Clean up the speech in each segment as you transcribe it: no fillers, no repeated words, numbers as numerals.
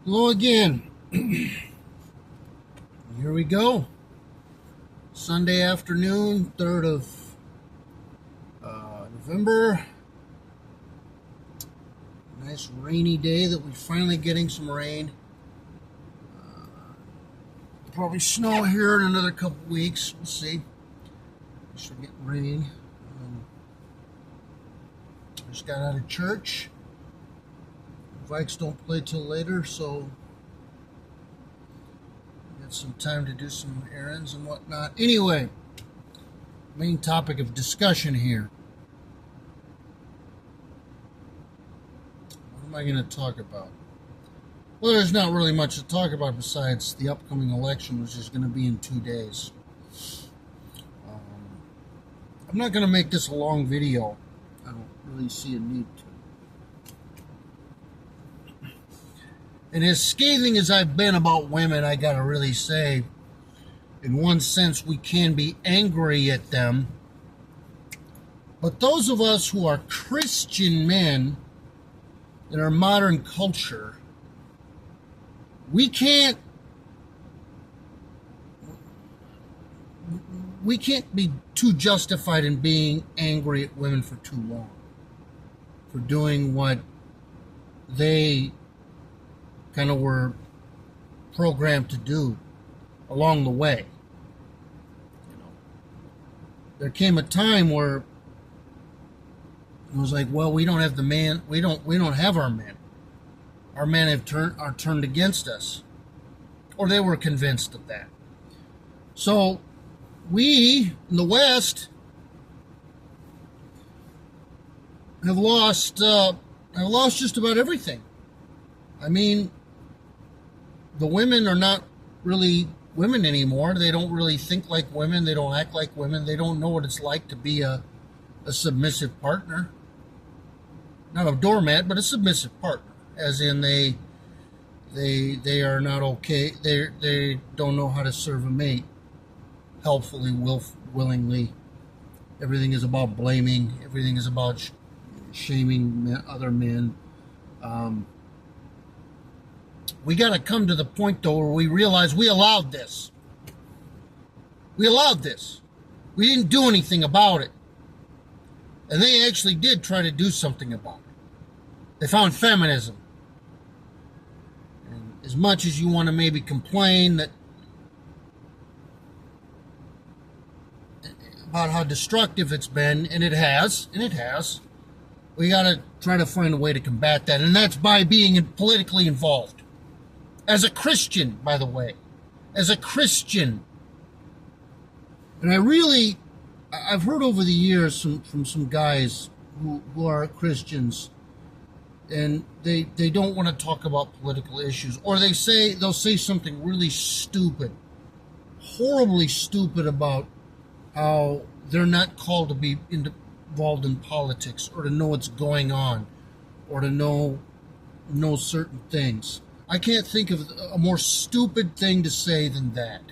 Hello again. Here we go. Sunday afternoon, 3rd of November. Nice rainy day that we're finally getting some rain. Probably snow here in another couple weeks. We'll see. We should get rain. Just got out of church. Vikes don't play till later, so we got some time to do some errands and whatnot. Anyway, main topic of discussion here. What am I going to talk about? Well, there's not really much to talk about besides the upcoming election, which is going to be in 2 days. I'm not going to make this a long video. I don't really see a need to. And as scathing as I've been about women, I gotta really say, in one sense, we can be angry at them. But those of us who are Christian men in our modern culture, we can't be too justified in being angry at women for too long, for doing what they kind of were programmed to do along the way. There came a time where it was like, well, we don't have the man, we don't have our men. Our men are turned against us, or they were convinced of that. So we in the West have lost just about everything. I mean, the women are not really women anymore. They don't really think like women. They don't act like women. They don't know what it's like to be a submissive partner. Not a doormat, but a submissive partner. As in they are not okay. They don't know how to serve a mate helpfully, willingly. Everything is about blaming. Everything is about shaming other men. We got to come to the point, though, where we realize we allowed this. We allowed this. We didn't do anything about it. And they actually did try to do something about it. They found feminism. And as much as you want to maybe complain about how destructive it's been, and it has, we got to try to find a way to combat that. And that's by being politically involved. As a Christian, by the way. As a Christian. And I've heard over the years from some guys who are Christians, and they don't want to talk about political issues. Or they'll say something really stupid, horribly stupid about how they're not called to be involved in politics or to know what's going on or to know certain things. I can't think of a more stupid thing to say than that.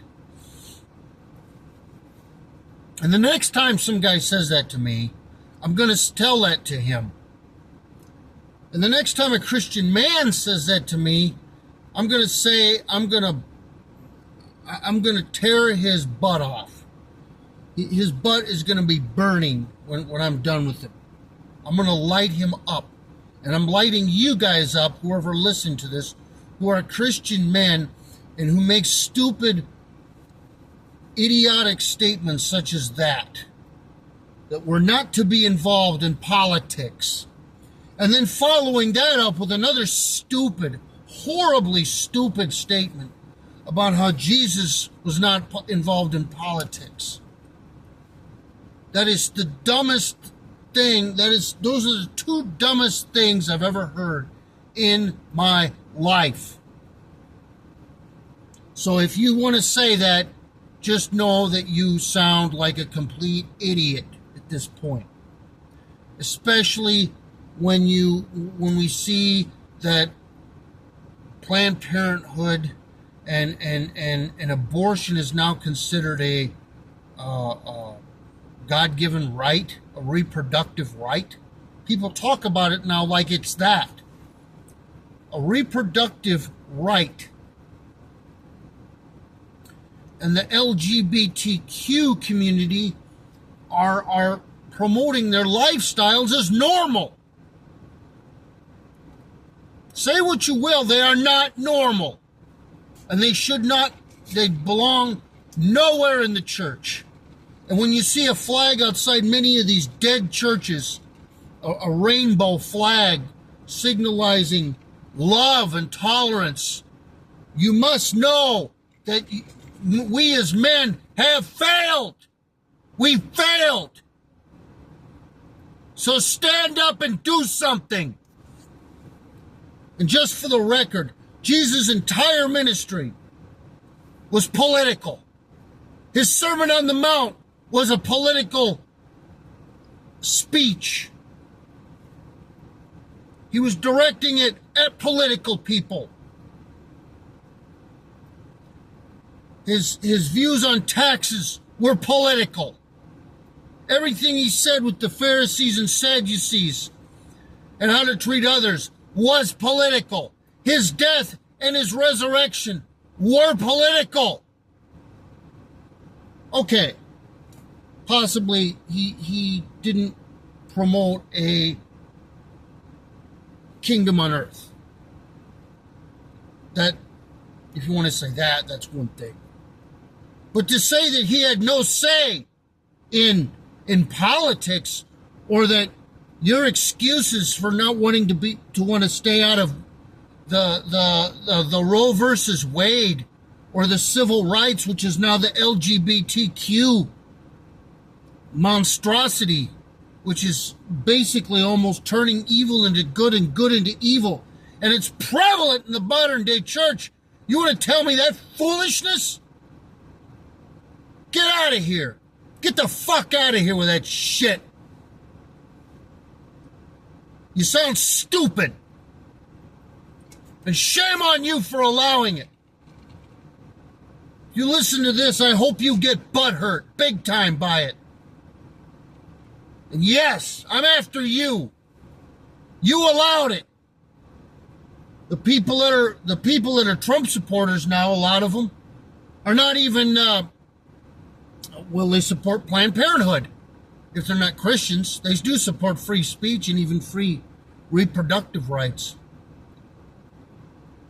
And the next time some guy says that to me, I'm going to tell that to him. And the next time a Christian man says that to me, I'm going to say, I'm going to tear his butt off. His butt is going to be burning when I'm done with him. I'm going to light him up. And I'm lighting you guys up, whoever listened to this, who are Christian men and who make stupid, idiotic statements such as that we're not to be involved in politics. And then following that up with another stupid, horribly stupid statement about how Jesus was not involved in politics. That is the dumbest thing. Those are the two dumbest things I've ever heard in my life. So if you want to say that, just know that you sound like a complete idiot at this point. Especially when we see that Planned Parenthood and abortion is now considered a God-given right, a reproductive right. People talk about it now like it's that. a reproductive right. And the LGBTQ community are promoting their lifestyles as normal. Say what you will, they are not normal. And they should not, they belong nowhere in the church. And when you see a flag outside many of these dead churches, a rainbow flag signalizing love and tolerance, you must know that we as men have failed. We failed. So stand up and do something. And just for the record, Jesus' entire ministry was political. His Sermon on the Mount was a political speech. He was directing it at political people. His views on taxes were political. Everything he said with the Pharisees and Sadducees and how to treat others was political. His death and his resurrection were political. Okay, possibly he didn't promote a kingdom on earth. That, if you want to say that, that's one thing. But to say that he had no say in politics, or that your excuses for not wanting to want to stay out of the Roe versus Wade, or the civil rights, which is now the LGBTQ monstrosity, which is basically almost turning evil into good and good into evil. And it's prevalent in the modern day church. You want to tell me that foolishness? Get out of here. Get the fuck out of here with that shit. You sound stupid. And shame on you for allowing it. If you listen to this, I hope you get butthurt big time by it. And yes, I'm after you. You allowed it. The people that are Trump supporters now, a lot of them, are not even, they support Planned Parenthood. If they're not Christians, they do support free speech and even free reproductive rights.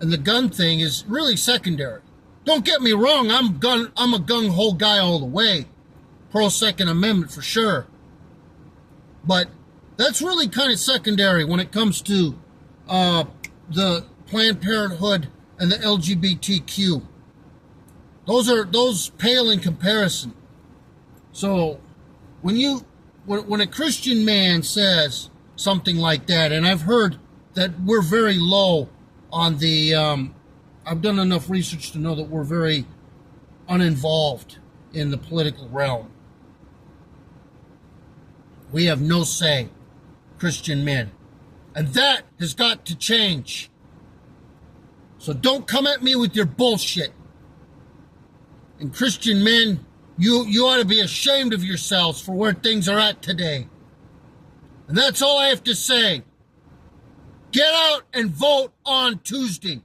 And the gun thing is really secondary. Don't get me wrong, I'm a gung-ho guy all the way. Pro-Second Amendment for sure. But that's really kind of secondary when it comes to the Planned Parenthood and the LGBTQ. Those pale in comparison. So when a Christian man says something like that, and I've heard that we're very low on the, I've done enough research to know that we're very uninvolved in the political realm. We have no say, Christian men. And that has got to change. So don't come at me with your bullshit. And Christian men, you ought to be ashamed of yourselves for where things are at today. And that's all I have to say. Get out and vote on Tuesday.